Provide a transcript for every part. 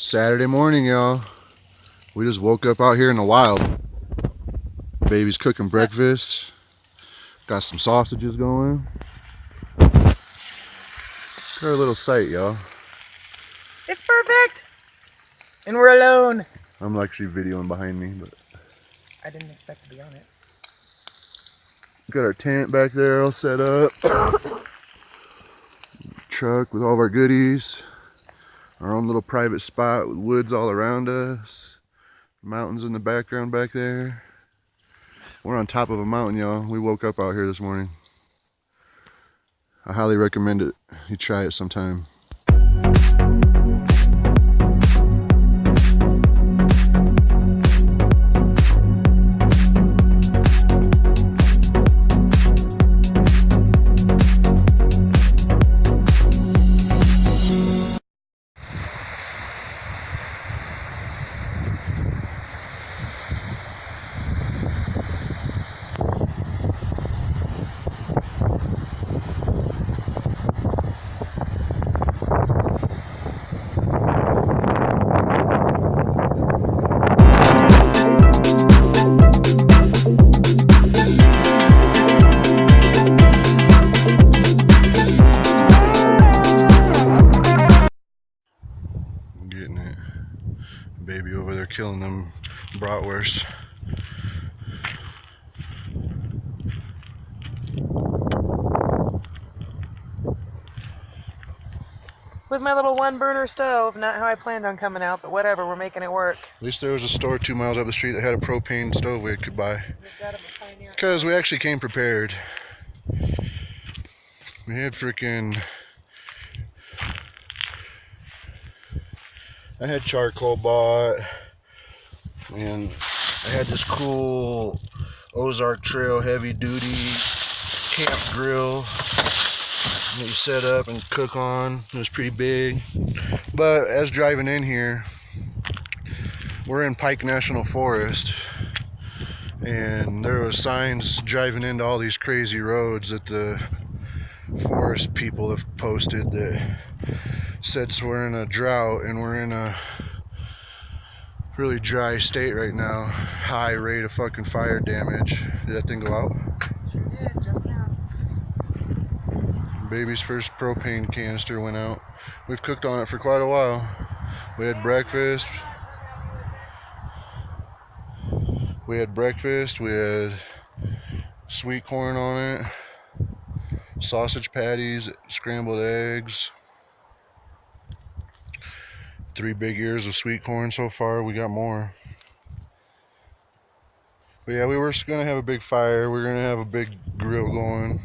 Saturday morning, y'all. We just woke up out here in the wild. Baby's cooking breakfast. Got some sausages going. Got our little site, y'all. It's perfect! And we're alone. I'm actually videoing behind me, but I didn't expect to be on it. got our tent back there all set up. Truck with all of our goodies. Our own little private spot with woods all around us. Mountains in the background back there. We're on top of a mountain, y'all. We woke up out here this morning. I highly recommend it. You try it sometime. Getting it. Baby over there killing them bratwurst. With my little 1-burner stove, not how I planned on coming out, but whatever, we're making it work. At least there was a store 2 miles up the street that had a propane stove we could buy. Because we actually came prepared. We had freaking... I had charcoal bought. And I had this cool Ozark Trail heavy duty camp grill that you set up and cook on. It was pretty big. But as driving in here, we're in Pike National Forest, and there was signs driving into all these crazy roads that the forest people have posted that said we're in a drought and we're in a really dry state right now. High rate of fucking fire damage. Did that thing go out? Sure did, just now. Baby's first propane canister went out. We've cooked on it for quite a while. We had breakfast. We had sweet corn on it, sausage patties, scrambled eggs. 3 big ears of sweet corn so far. We got more. But yeah, we were gonna have a big fire. We're gonna have a big grill going.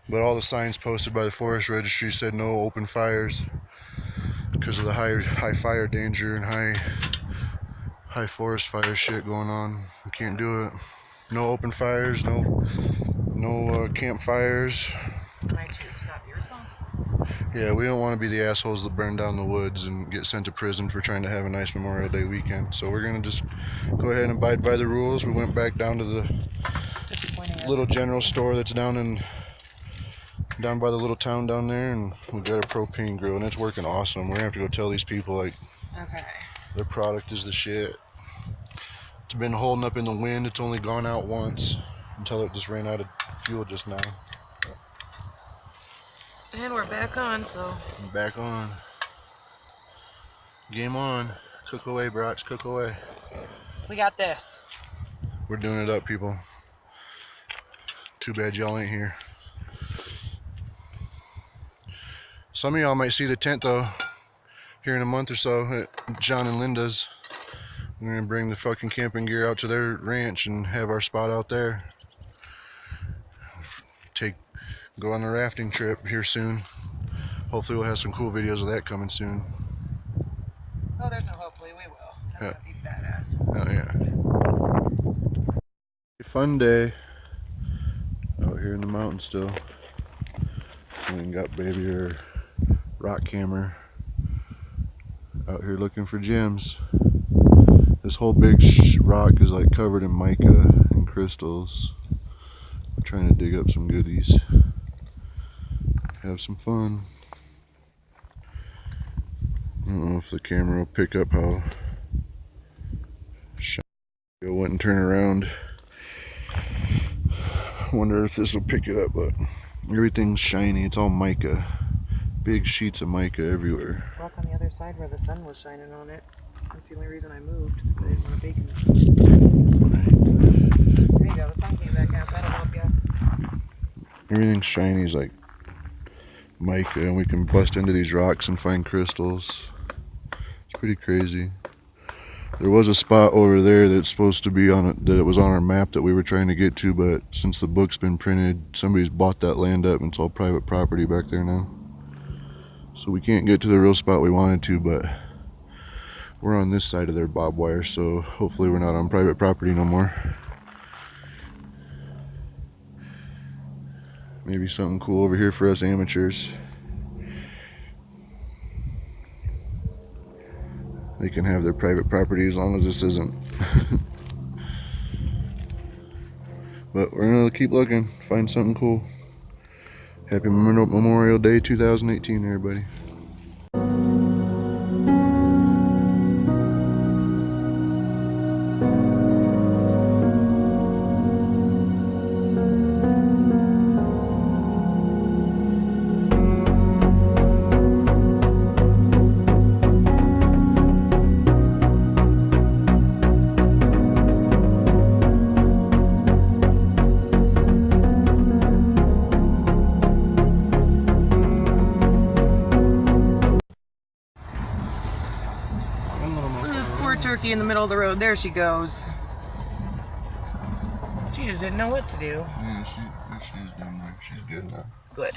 But all the signs posted by the forest registry said no open fires because of the high fire danger and high forest fire shit going on. We can't do it. No open fires, no campfires. My choose not be responsible. Yeah, we don't want to be the assholes that burn down the woods and get sent to prison for trying to have a nice Memorial Day weekend. So we're gonna just go ahead and abide by the rules. We went back down to the little general store that's down by the little town down there, and we got a propane grill, and it's working awesome. We're gonna have to go tell these people like their product is the shit. It's been holding up in the wind. It's only gone out once until it just ran out of fuel just now. And we're back on, so. Back on. Game on. Cook away, Brox. Cook away. We got this. We're doing it up, people. Too bad y'all ain't here. Some of y'all might see the tent though here in a month or so at John and Linda's. We're gonna bring the fucking camping gear out to their ranch and have our spot out there. Go on a rafting trip here soon. Hopefully we'll have some cool videos of that coming soon. Oh, there's no hopefully, we will. That's Yeah. gonna be badass. Oh yeah. Fun day out here in the mountains still. And got baby her rock camera out here looking for gems. This whole big rock is like covered in mica and crystals. I'm trying to dig up some goodies. Have some fun. don't know if the camera will pick up how shiny it went and turn around. Wonder if this will pick it up, but everything's shiny. It's all mica. Big sheets of mica everywhere. Walk on the other side where the sun was shining on it. That's the only reason I moved, because I didn't want to bake in the sun. There you go, the sun came back out. That'll help you. Everything's shiny is like mica, and we can bust into these rocks and find crystals. It's pretty crazy. There was a spot over there that's supposed to be on it, that it was on our map that we were trying to get to, but since the book's been printed, somebody's bought that land up and it's all private property back there now. So we can't get to the real spot we wanted to, but we're on this side of their barbed wire, so hopefully we're not on private property no more. Maybe something cool over here for us amateurs. They can have their private property as long as this isn't. But we're gonna keep looking, find something cool. Happy Memorial Day 2018, everybody. Poor turkey in the middle of the road. There she goes. She just didn't know what to do. Yeah, she's doing there. She's good now. Good.